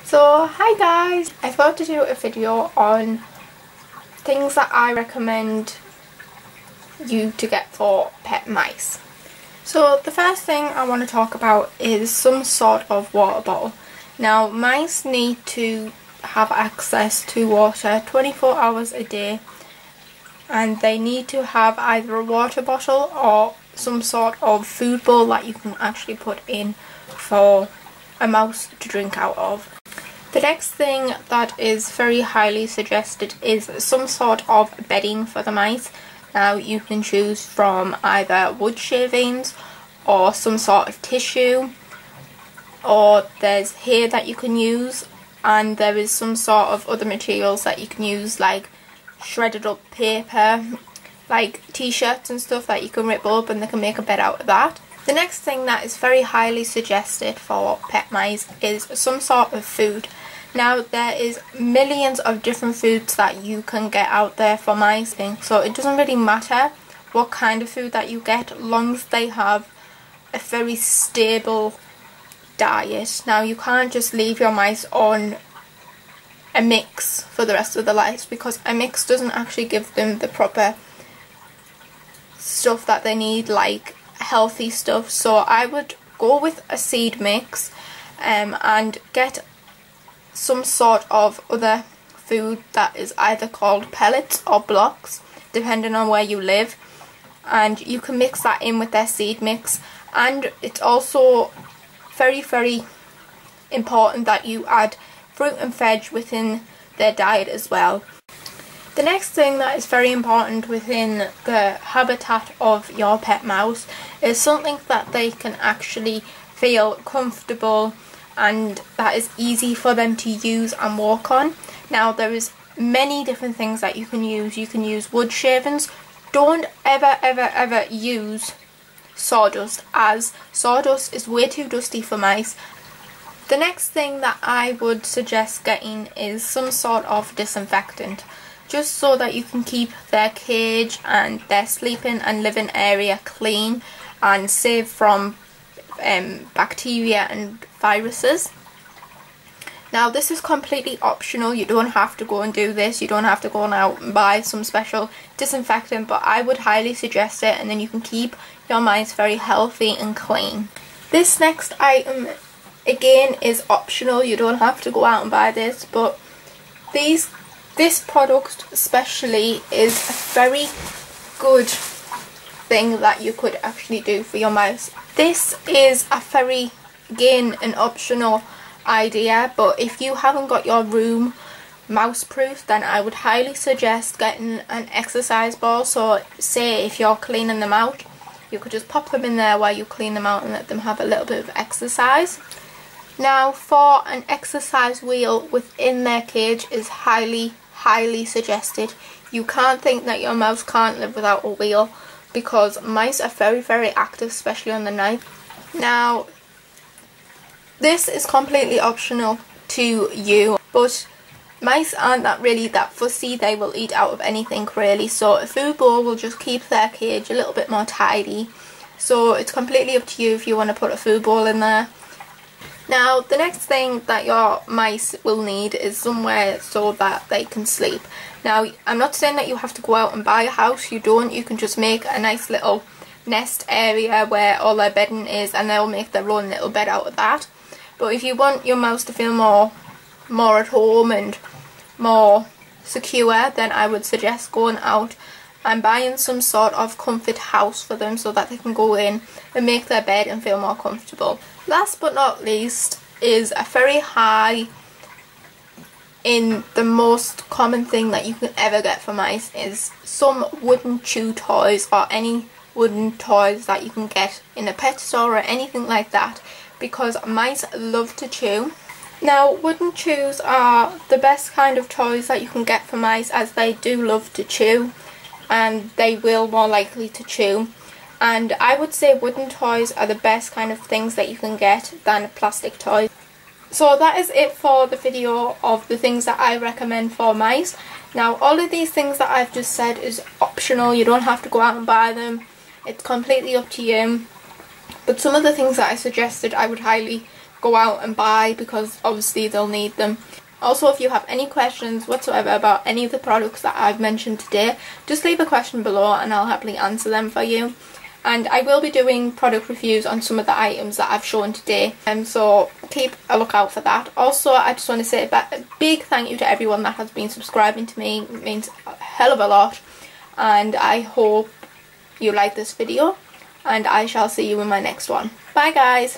So hi guys, I thought to do a video on things that I recommend you to get for pet mice. So the first thing I want to talk about is some sort of water bottle. Now mice need to have access to water 24 hours a day, and they need to have either a water bottle or some sort of food bowl that you can actually put in for a mouse to drink out of. The next thing that is very highly suggested is some sort of bedding for the mice. Now you can choose from either wood shavings or some sort of tissue, or there's hair that you can use, and there is some sort of other materials that you can use, like shredded up paper, like t-shirts and stuff that you can rip up and they can make a bed out of that. The next thing that is very highly suggested for pet mice is some sort of food. Now there is millions of different foods that you can get out there for mice, so it doesn't really matter what kind of food that you get, as long as they have a very stable diet. Now you can't just leave your mice on a mix for the rest of their lives, because a mix doesn't actually give them the proper stuff that they need, like healthy stuff. So I would go with a seed mix and get some sort of other food that is either called pellets or blocks, depending on where you live, and you can mix that in with their seed mix. And it's also very important that you add fruit and veg within their diet as well. The next thing that is very important within the habitat of your pet mouse is something that they can actually feel comfortable and that is easy for them to use and walk on. Now there is many different things that you can use. You can use wood shavings. Don't ever use sawdust, as sawdust is way too dusty for mice. The next thing that I would suggest getting is some sort of disinfectant, just so that you can keep their cage and their sleeping and living area clean and safe from bacteria and viruses. Now this is completely optional, you don't have to go and do this, you don't have to go out and buy some special disinfectant, but I would highly suggest it, and then you can keep your mice very healthy and clean. This next item again is optional, you don't have to go out and buy this, but this product especially is a very good thing that you could actually do for your mouse. This is a very, again, an optional idea, but if you haven't got your room mouse proof, then I would highly suggest getting an exercise ball. So say if you're cleaning them out, you could just pop them in there while you clean them out and let them have a little bit of exercise. Now for an exercise wheel within their cage is highly suggested. You can't think that your mouse can't live without a wheel, because mice are very active, especially on the night. Now this is completely optional to you, but mice aren't really that fussy. They will eat out of anything really, so a food bowl will just keep their cage a little bit more tidy. So it's completely up to you if you want to put a food bowl in there. Now the next thing that your mice will need is somewhere so that they can sleep. Now I'm not saying that you have to go out and buy a house, you don't. You can just make a nice little nest area where all their bedding is, and they'll make their own little bed out of that. But if you want your mouse to feel more at home and more secure, then I would suggest going out and buying some sort of comfort house for them so that they can go in and make their bed and feel more comfortable. Last but not least is a very high in the most common thing that you can ever get for mice is some wooden chew toys, or any wooden toys that you can get in a pet store or anything like that, because mice love to chew. Now wooden chews are the best kind of toys that you can get for mice, as they do love to chew and they will more likely to chew. And I would say wooden toys are the best kind of things that you can get than plastic toys. So that is it for the video of the things that I recommend for mice. Now all of these things that I've just said is optional, you don't have to go out and buy them, it's completely up to you. But some of the things that I suggested I would highly go out and buy, because obviously they'll need them. Also, if you have any questions whatsoever about any of the products that I've mentioned today, just leave a question below and I'll happily answer them for you. And I will be doing product reviews on some of the items that I've shown today, and so keep a lookout for that. Also, I just want to say a big thank you to everyone that has been subscribing to me. It means a hell of a lot, and I hope you like this video, and I shall see you in my next one. Bye guys!